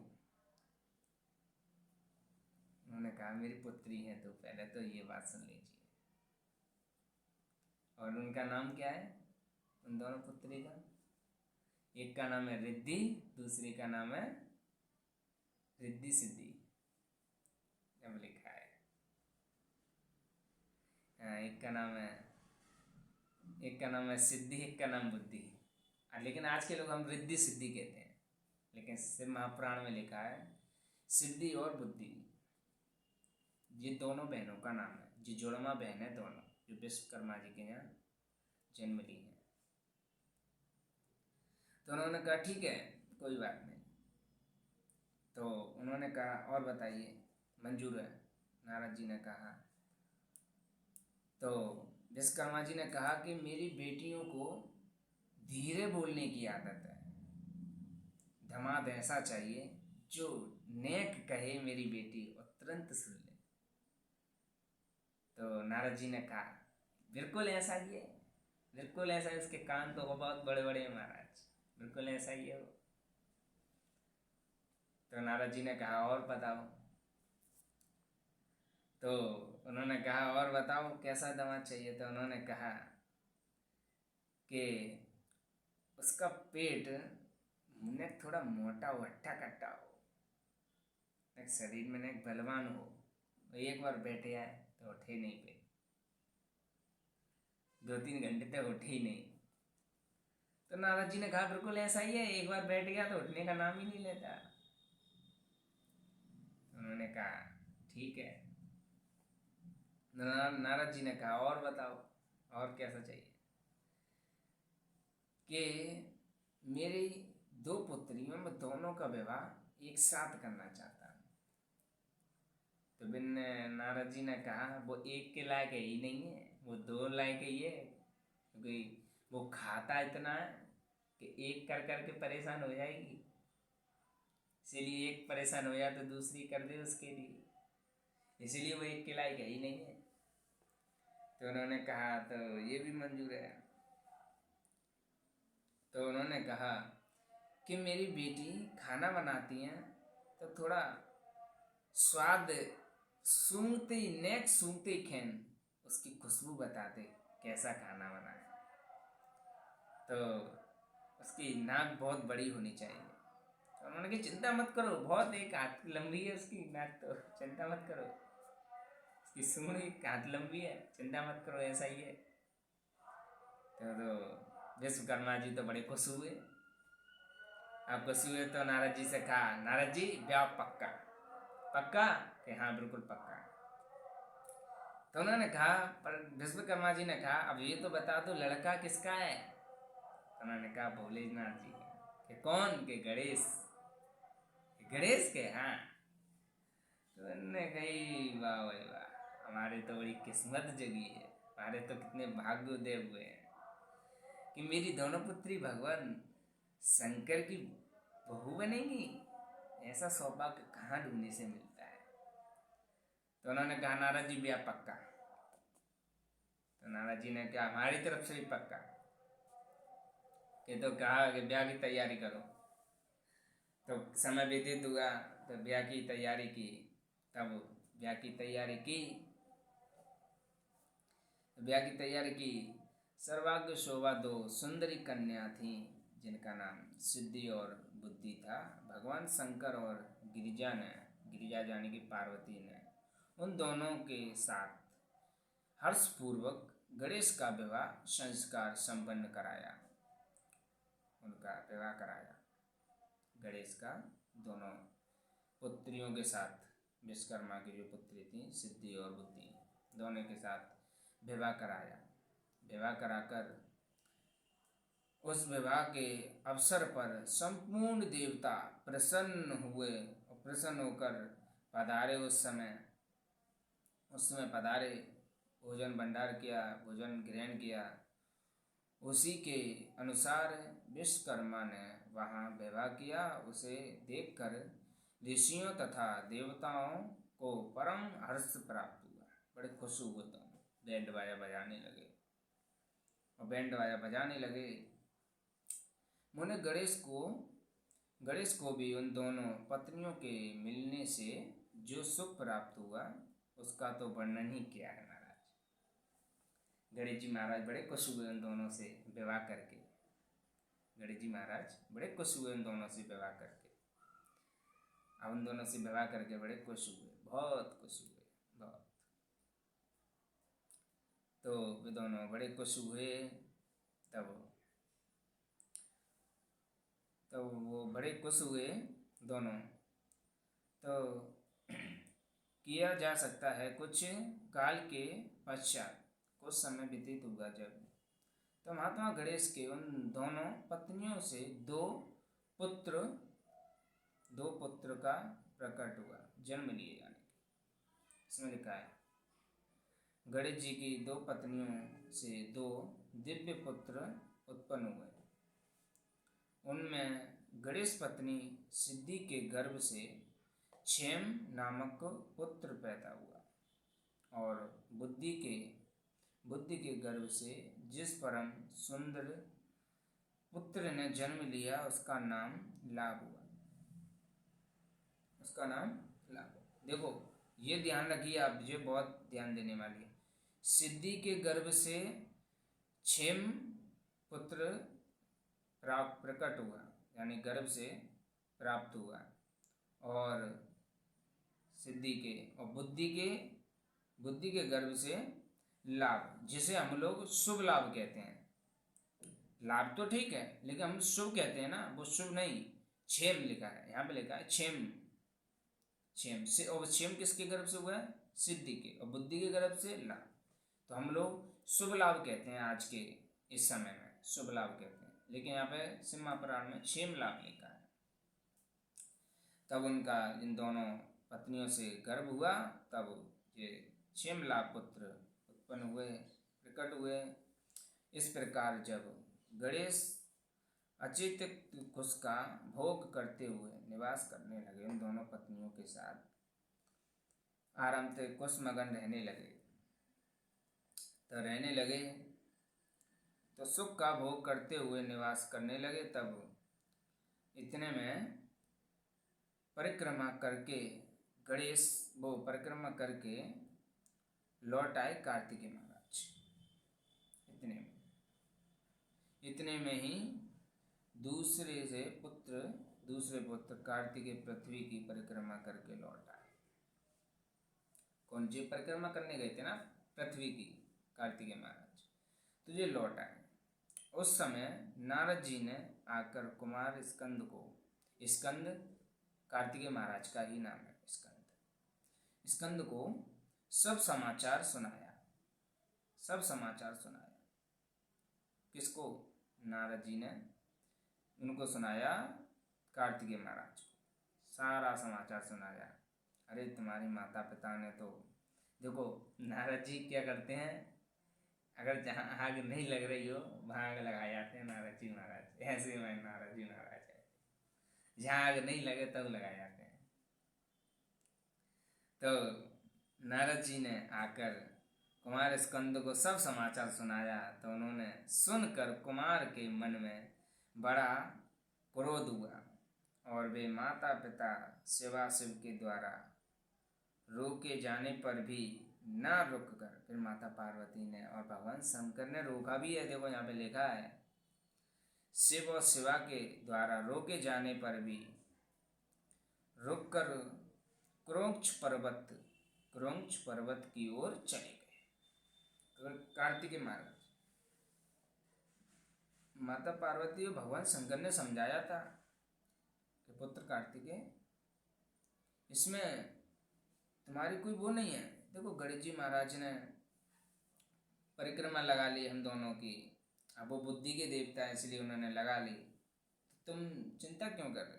उन्होंने कहा मेरी पुत्री हैं दो, पहले तो ये बात सुन लीजिए। और उनका नाम क्या है उन दोनों पुत्री का? एक का नाम है रिद्धि, दूसरी का नाम है रिद्धि सिद्धि, जब लिखा है। एक का नाम है सिद्धि, एक का नाम बुद्धि। लेकिन आज के लोग हम रिद्धि सिद्धि कहते हैं, लेकिन शिव महापुराण में लिखा है सिद्धि और बुद्धि। ये दोनों बहनों का नाम है, जो जुड़वा बहन है दोनों, जो विश्वकर्मा जी के यहाँ जन्म ली है। तो उन्होंने कहा ठीक है कोई बात नहीं। तो उन्होंने कहा और बताइए, मंजूर है? नारद जी ने कहा। तो विश्वकर्मा जी ने कहा कि मेरी बेटियों को धीरे बोलने की आदत है, दामाद ऐसा चाहिए जो नेक कहे मेरी बेटी और तुरंत सुन ले। तो नारद जी ने कहा बिल्कुल ऐसा ही है, बिल्कुल ऐसा है, उसके कान तो बहुत बड़े बड़े हैं महाराज, बिल्कुल ऐसा ही है वो। तो नारद जी ने कहा और बताओ। तो उन्होंने कहा और बताओ कैसा दामाद चाहिए। तो उन्होंने कहा कि उसका पेट ने थोड़ा मोटा हो, हट्टा कट्टा हो, एक शरीर में एक बलवान हो। एक बार बैठे आए तो उठे नहीं पे, 2-3 घंटे तक उठे ही नहीं। तो नारद जी ने कहा बिल्कुल ऐसा ही है, एक बार बैठ गया तो उठने का नाम ही नहीं लेता। उन्होंने कहा ठीक है। नारद जी ने कहा और बताओ और कैसा चाहिए। कि मेरी 2 पुत्रियों में दोनों का विवाह एक साथ करना चाहता हूँ। तो बिन नारद जी ने कहा वो एक के लायक ही नहीं है, वो 2 लायक ही है, क्योंकि वो खाता इतना है कि एक कर करके परेशान हो जाएगी। इसीलिए एक परेशान हो जाए तो दूसरी कर दे उसके लिए, इसीलिए वो एक के लायक ही नहीं है। तो उन्होंने कहा तो ये भी मंजूर है। तो उन्होंने कहा कि मेरी बेटी खाना बनाती हैं तो थोड़ा स्वाद सूंघते ही नेक सूंघते ही खेन उसकी खुशबू बताते कैसा खाना बना है। तो उसकी नाक बहुत बड़ी होनी चाहिए। तो उन्होंने कहा चिंता मत करो, बहुत एक हाथ लंबी है उसकी नाक, तो चिंता मत करो, उसकी सूंड एक हाथ लंबी है, चिंता मत करो, ऐसा ही है। तो विश्वकर्मा जी तो बड़े खुश हुए। अब खुश हुए तो नारद जी से कहा नारद जी ब्याह पक्का पक्का, कि हाँ बिल्कुल पक्का। तो उन्होंने कहा, पर विश्वकर्मा जी ने कहा अब ये तो बता दो लड़का किसका है। तो उन्होंने कहा भोलेनाथ जी के। कौन के? गणेश। गणेश के? हाँ। तो उन्होंने कही वाह भाई वाह, हमारे तो बड़ी किस्मत जगी है, हमारे तो कितने भाग्योदय हुए हैं कि मेरी दोनों पुत्री भगवान शंकर की बहू बनेगी। ऐसा सौभाग्य कहाँ ढूंढने से मिलता है। तो उन्होंने कहा नारद जी ब्याह पक्का। तो नारद जी ने कहा हमारी तरफ से भी पक्का। ये तो कहा कि ब्याह की तैयारी करो। तो समय व्यतीत हुआ तो ब्याह की तैयारी की। तब ब्याह की तैयारी की, ब्याह की तैयारी की। सर्वाग्र शोभा 2 सुंदरी कन्या थी, जिनका नाम सिद्धि और बुद्धि था। भगवान शंकर और गिरिजा ने, गिरिजा जानी की पार्वती ने, उन दोनों के साथ हर्षपूर्वक गणेश का विवाह संस्कार संपन्न कराया। उनका विवाह कराया गणेश का दोनों पुत्रियों के साथ। विश्वकर्मा की जो पुत्री थी सिद्धि और बुद्धि, दोनों के साथ विवाह कराया। विवाह कराकर उस विवाह के अवसर पर संपूर्ण देवता प्रसन्न हुए और प्रसन्न होकर पधारे। उस समय पधारे, भोजन भंडार किया, भोजन ग्रहण किया। उसी के अनुसार विश्वकर्मा ने वहाँ विवाह किया। उसे देखकर ऋषियों तथा देवताओं को परम हर्ष प्राप्त हुआ, बड़े खुश हुए। तो बैंड बाजा बजाने लगे और बैंड बाजा बजाने लगे। मुने गणेश को भी उन दोनों पत्नियों के मिलने से जो सुख प्राप्त हुआ उसका तो वर्णन ही क्या है महाराज। गणेश जी महाराज बड़े खुश हुए उन दोनों से विवाह करके। गणेश जी महाराज बड़े खुश हुए उन दोनों से विवाह करके। अब उन दोनों से विवाह करके बड़े खुश हुए, बहुत खुश हुए, बहुत। तो वे दोनों बड़े खुश हुए। तब वो बड़े खुश हुए दोनों। तो किया जा सकता है कुछ काल के पश्चात, कुछ समय व्यतीत हुआ जब, तो महात्मा गणेश के उन दोनों पत्नियों से दो पुत्र का प्रकट हुआ, जन्म लिए। यानी इसमें लिखा है गणेश जी की 2 पत्नियों से 2 दिव्य पुत्र उत्पन्न हुए। उनमें गणेश पत्नी सिद्धि के गर्भ से क्षेम नामक पुत्र पैदा हुआ और बुद्धि के गर्भ से जिस परम सुंदर पुत्र ने जन्म लिया उसका नाम लाभ हुआ। उसका नाम लाभ। देखो ये ध्यान रखिए आप, ये बहुत ध्यान देने वाली है। सिद्धि के गर्भ से क्षेम पुत्र प्राप्त प्रकट हुआ, यानी गर्भ से प्राप्त हुआ। और सिद्धि के और बुद्धि के गर्भ से लाभ, जिसे हम लोग शुभ लाभ कहते हैं। लाभ तो ठीक है, लेकिन हम शुभ कहते हैं ना, वो शुभ नहीं। क्षेम लिखा है, यहाँ पे लिखा है क्षेम। क्षेम से, और क्षेम किसके गर्भ से हुआ है? सिद्धि के। और बुद्धि के गर्भ से लाभ, तो हम लोग शुभ लाभ कहते हैं। आज के इस समय में शुभ लाभ कहते हैं, लेकिन यहाँ पे सिम्हा पुराण में क्षेम लाभ लिखा है। तब उनका इन दोनों पत्नियों से गर्भ हुआ, तब ये क्षेम लाभ पुत्र उत्पन्न हुए, प्रकट हुए। इस प्रकार जब गणेश अचित कुश का भोग करते हुए निवास करने लगे, उन दोनों पत्नियों के साथ आराम से कुशमगन रहने लगे, तो सुख का भोग करते हुए निवास करने लगे। तब इतने में परिक्रमा करके गणेश वो परिक्रमा करके लौट आए कार्तिकेय महाराज। इतने में ही दूसरे पुत्र कार्तिकेय पृथ्वी की परिक्रमा करके लौट आए। कौन जी परिक्रमा करने गए थे ना, पृथ्वी की, कार्तिकेय महाराज, तो ये लौट आए। उस समय नारद जी ने आकर कुमार स्कंद कार्तिकेय महाराज का ही नाम है, स्कंद को सब समाचार सुनाया। किसको? नारद जी ने उनको सुनाया, कार्तिकेय महाराज को सारा समाचार सुनाया। अरे तुम्हारी माता पिता ने तो देखो, नारद जी क्या करते हैं, अगर जहाँ आग नहीं लग रही हो वहाँ आग लगा जाते हैं नारद जी महाराज। ऐसे में नारद जी महाराज है, जहाँ आग नहीं लगे तब लगा जाते हैं। तो नारद जी ने आकर कुमार स्कंद को सब समाचार सुनाया। तो उन्होंने सुनकर कुमार के मन में बड़ा क्रोध हुआ, और वे माता पिता शिवाशिव के द्वारा रोके जाने पर भी ना रुककर, फिर माता पार्वती ने और भगवान शंकर ने रोका भी है। देखो यहाँ पे लिखा है, शिव और शिवा के द्वारा रोके जाने पर भी रुककर क्रोंच पर्वत की ओर चले गए। कार्तिकेय महाराज, माता पार्वती और भगवान शंकर ने समझाया था कि पुत्र कार्तिकेय, इसमें तुम्हारी कोई वो नहीं है। देखो गणेश जी महाराज ने परिक्रमा लगा ली हम दोनों की, अब वो बुद्धि के देवता है इसलिए उन्होंने लगा ली, तुम चिंता क्यों कर रहे हो?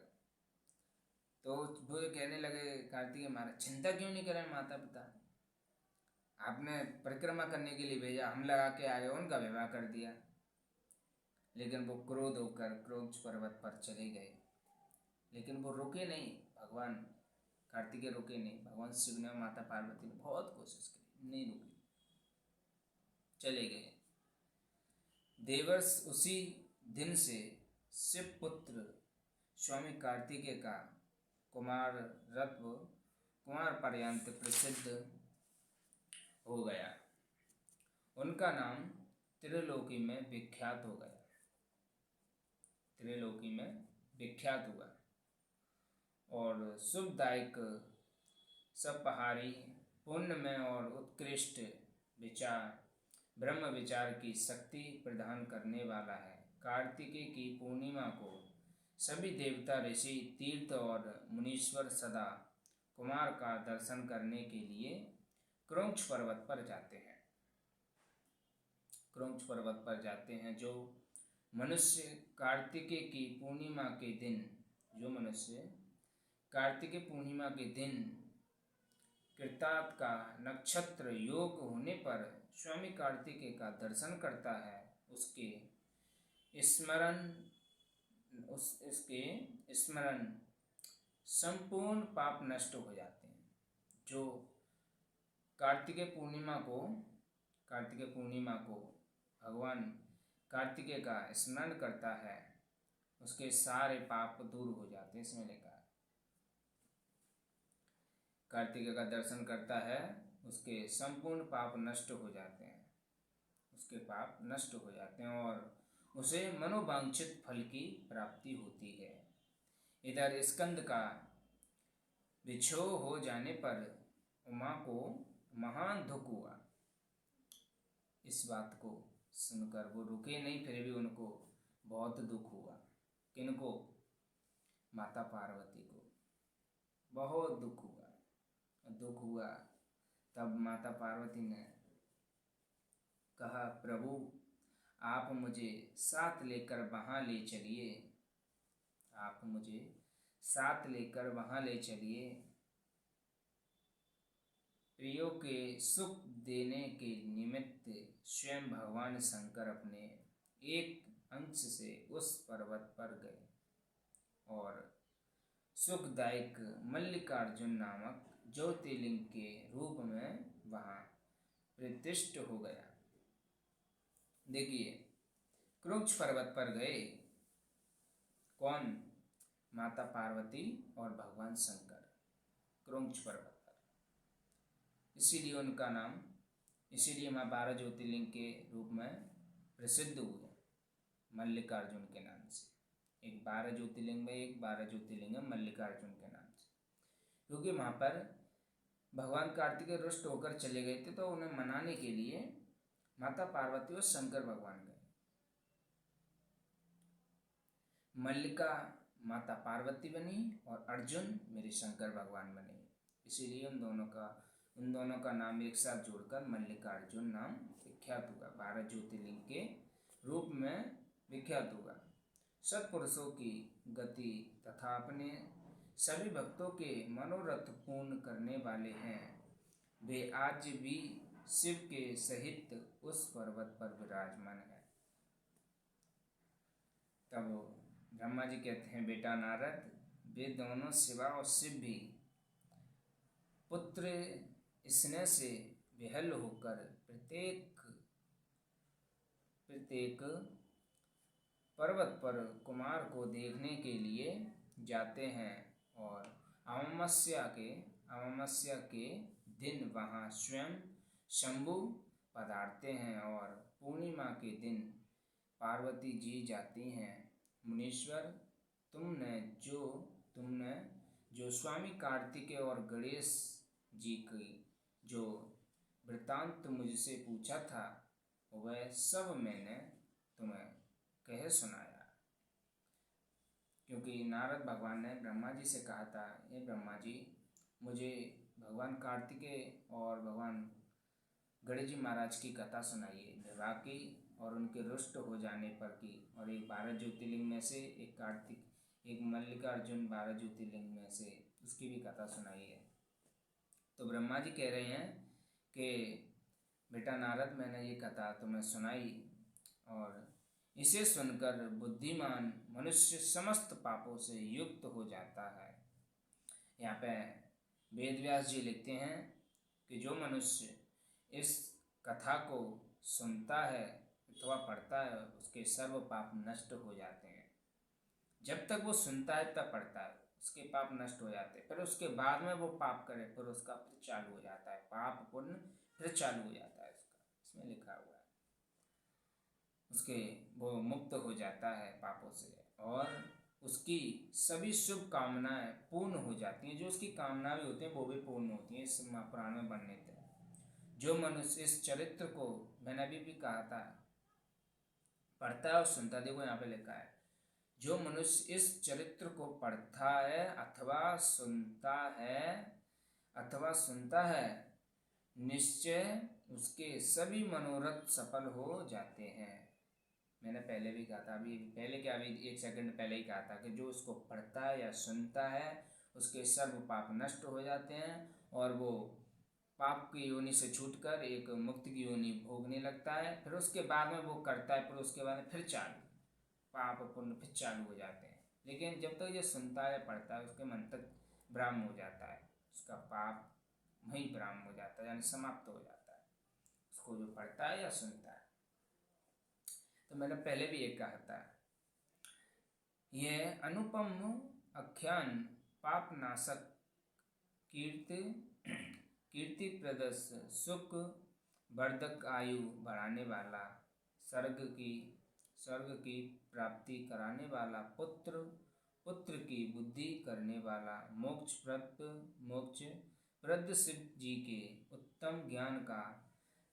तो वो कहने लगे कार्तिकेय महाराज, चिंता क्यों नहीं करें माता पिता, आपने परिक्रमा करने के लिए भेजा, हम लगा के आए, उनका विवाह कर दिया। लेकिन वो क्रोध होकर क्रोंच पर्वत पर चले गए, लेकिन वो रुके नहीं, भगवान कार्तिकेय रुके नहीं। भगवान शिव ने, माता पार्वती ने बहुत कोशिश की, नहीं रुके, चले गए। देवर्ष उसी दिन से शिव पुत्र स्वामी कार्तिकेय का कुमार पर्यंत प्रसिद्ध हो गया। उनका नाम त्रिलोकी में विख्यात हो गया, त्रिलोकी में विख्यात हुआ। और शुभदायक, सबपहारी, पुण्यमय और उत्कृष्ट विचार, ब्रह्म विचार की शक्ति प्रदान करने वाला है। कार्तिकेय की पूर्णिमा को सभी देवता, ऋषि, तीर्थ और मुनीश्वर सदा कुमार का दर्शन करने के लिए क्रोंच पर्वत पर जाते हैं। क्रोंच पर्वत पर जाते हैं। जो मनुष्य कार्तिकेय की पूर्णिमा के दिन कृतार्थ का नक्षत्र योग होने पर स्वामी कार्तिकेय का दर्शन करता है, उसके स्मरण संपूर्ण पाप नष्ट हो जाते हैं। जो कार्तिकेय पूर्णिमा को भगवान कार्तिकेय का स्मरण करता है, उसके सारे पाप दूर हो जाते हैं। इसमें लिखा है, कार्तिकेय का दर्शन करता है उसके संपूर्ण पाप नष्ट हो जाते हैं, उसके पाप नष्ट हो जाते हैं और उसे मनोवांछित फल की प्राप्ति होती है। इधर स्कंद का विछोह हो जाने पर उमा को महान दुख हुआ। इस बात को सुनकर वो रुके नहीं, फिर भी उनको बहुत दुख हुआ। किनको? माता पार्वती को बहुत दुख हुआ। तब माता पार्वती ने कहा, प्रभु आप मुझे साथ लेकर वहाँ ले चलिए, आप मुझे साथ लेकर वहाँ ले चलिए। प्रियो के सुख देने के निमित्त स्वयं भगवान शंकर अपने एक अंश से उस पर्वत पर गए और सुखदायक मल्लिकार्जुन नामक ज्योतिर्लिंग के रूप में वहाँ प्रतिष्ठित हो गया। देखिए, कृंच पर्वत पर गए कौन? माता पार्वती और भगवान शंकर कृंच पर्वत पर, इसीलिए उनका नाम, इसीलिए वहाँ 12 ज्योतिर्लिंग के रूप में प्रसिद्ध हुए मल्लिकार्जुन के नाम से। एक 12 ज्योतिर्लिंग में एक 12 ज्योतिर्लिंग है मल्लिकार्जुन के नाम से, क्योंकि वहाँ पर भगवान कार्तिकेय रुष्ट होकर चले गए थे, तो उन्हें मनाने के लिए माता पार्वती और शंकर भगवान गए। मल्लिका माता पार्वती बनी और अर्जुन मेरे शंकर भगवान बने, इसीलिए उन दोनों का नाम एक साथ जोड़कर मल्लिकार्जुन नाम विख्यात हुआ, 12 ज्योतिर्लिंग के रूप में विख्यात हुआ। सत्पुरुषों की गति तथा अपने सभी भक्तों के मनोरथ पूर्ण करने वाले हैं। वे आज भी शिव के सहित उस पर्वत पर विराजमान है। तब ब्रह्मा जी कहते हैं, बेटा नारद, वे दोनों शिवा और शिव भी पुत्र स्नेह से विहल होकर प्रत्येक पर्वत पर कुमार को देखने के लिए जाते हैं और अमावस्या के दिन वहाँ स्वयं शंभु पधारते हैं और पूर्णिमा के दिन पार्वती जी जाती हैं। मुनीश्वर, तुमने जो स्वामी कार्तिकेय और गणेश जी की जो वृत्तांत मुझसे पूछा था, वह सब मैंने तुम्हें कह सुनाया। क्योंकि नारद भगवान ने ब्रह्मा जी से कहा था, हे ब्रह्मा जी, मुझे भगवान कार्तिकेय और भगवान गणेश जी महाराज की कथा सुनाइए, विवाह की और उनके रुष्ट हो जाने पर की, और एक 12 ज्योतिर्लिंग में से एक मल्लिकार्जुन 12 ज्योतिर्लिंग में से उसकी भी कथा सुनाइए। तो ब्रह्मा जी कह रहे हैं कि बेटा नारद, मैंने ये कथा तुम्हें सुनाई और इसे सुनकर बुद्धिमान मनुष्य समस्त पापों से युक्त हो जाता है। यहाँ पे वेदव्यास जी लिखते हैं कि जो मनुष्य इस कथा को सुनता है अथवा पढ़ता है, उसके सर्व पाप नष्ट हो जाते हैं। जब तक वो सुनता है तब पढ़ता है, उसके पाप नष्ट हो जाते हैं, फिर उसके बाद में वो पाप करे, फिर उसका फिर चालू हो जाता है, पाप पुण्य फिर चालू हो जाता है। इसमें लिखा हुआ है, उसके वो मुक्त हो जाता है पापों से और उसकी सभी शुभ कामनाएं पूर्ण हो जाती हैं। जो उसकी कामना भी होती हैं वो भी पूर्ण होती हैं। इस महापुराण में वर्णित है। जो मनुष्य इस चरित्र को, मैंने अभी भी कहा था, पढ़ता है और सुनता, देखो यहाँ पे लिखा है, जो मनुष्य इस चरित्र को पढ़ता है अथवा सुनता है निश्चय उसके सभी मनोरथ सफल हो जाते हैं। मैंने पहले भी कहा था, अभी 1 सेकंड पहले ही कहा था कि जो उसको पढ़ता है या सुनता है उसके सर्व पाप नष्ट हो जाते हैं और वो पाप की योनि से छूटकर एक मुक्त की योनि भोगने लगता है। फिर उसके बाद में वो करता है, फिर उसके बाद में फिर चालू पाप पुण्य फिर चालू हो जाते हैं। लेकिन जब तक ये सुनता है पढ़ता है, उसके मन तक ब्राह्म हो जाता है, उसका पाप वहीं ब्राह्म हो जाता है, यानी समाप्त हो जाता है, उसको जो पढ़ता है या सुनता है। तो मैंने पहले भी एक कहा था, यह अनुपम आख्यान पाप नाशक कीर्ति कीर्तिप्रद सुख वर्धक आयु बढ़ाने वाला, स्वर्ग की प्राप्ति कराने वाला, पुत्र की बुद्धि करने वाला, मोक्षप्रद शिव जी के उत्तम ज्ञान का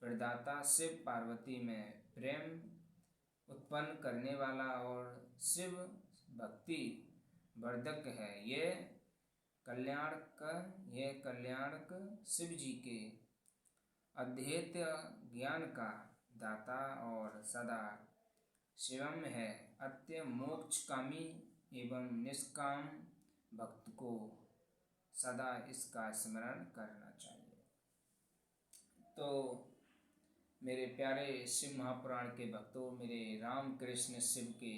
प्रदाता, शिव पार्वती में प्रेम उत्पन्न करने वाला और शिव भक्ति वर्धक है। ये कल्याणक शिव जी के अद्वैत ज्ञान का दाता और सदा शिवम है। अत्य मोक्षकामी एवं निष्काम भक्त को सदा इसका स्मरण करना चाहिए। तो मेरे प्यारे शिव महापुराण के भक्तों, मेरे राम कृष्ण शिव के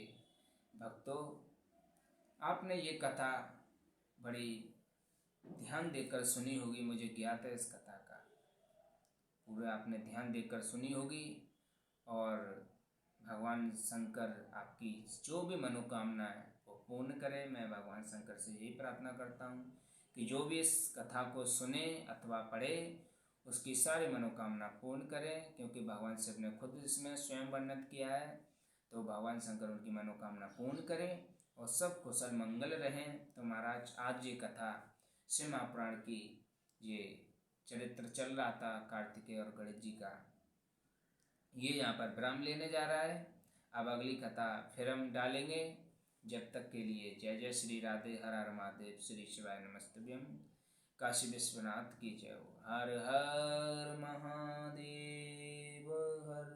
भक्तों, आपने ये कथा बड़ी ध्यान देकर सुनी होगी। मुझे ज्ञात है इस कथा का पूरा आपने ध्यान देकर सुनी होगी। और भगवान शंकर आपकी जो भी मनोकामना है वो पूर्ण करे। मैं भगवान शंकर से यही प्रार्थना करता हूँ कि जो भी इस कथा को सुने अथवा पढ़े उसकी सारी मनोकामना पूर्ण करें, क्योंकि भगवान शिव ने खुद इसमें स्वयं वर्णन किया है। तो भगवान शंकर उनकी मनोकामना पूर्ण करें और सब कुशल मंगल रहें। तो महाराज आज ये कथा शिव महापुराण की ये चरित्र चल रहा था कार्तिकेय और गणेश जी का, ये यहाँ पर विराम लेने जा रहा है। अब अगली कथा फिर हम डालेंगे। जब तक के लिए जय जय श्री राधे, हर हर महादेव, श्री शिवाय नमस्तुभ्यं। काशी विश्वनाथ की जय हो। हर हर महादेव हर।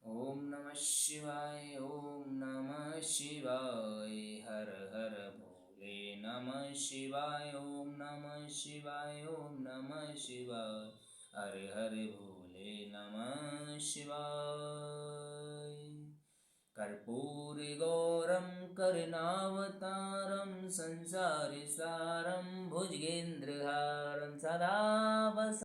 ओम नमः शिवाय, ओम नमः शिवाय, हर हर भोले नमः शिवाय, ओम नमः शिवाय, ओम नमः शिवाय, हर हर भोले नमः शिवाय। कर्पूरगौरं करुणावतारं संसारसारं भुजगेन्द्रहारं सदा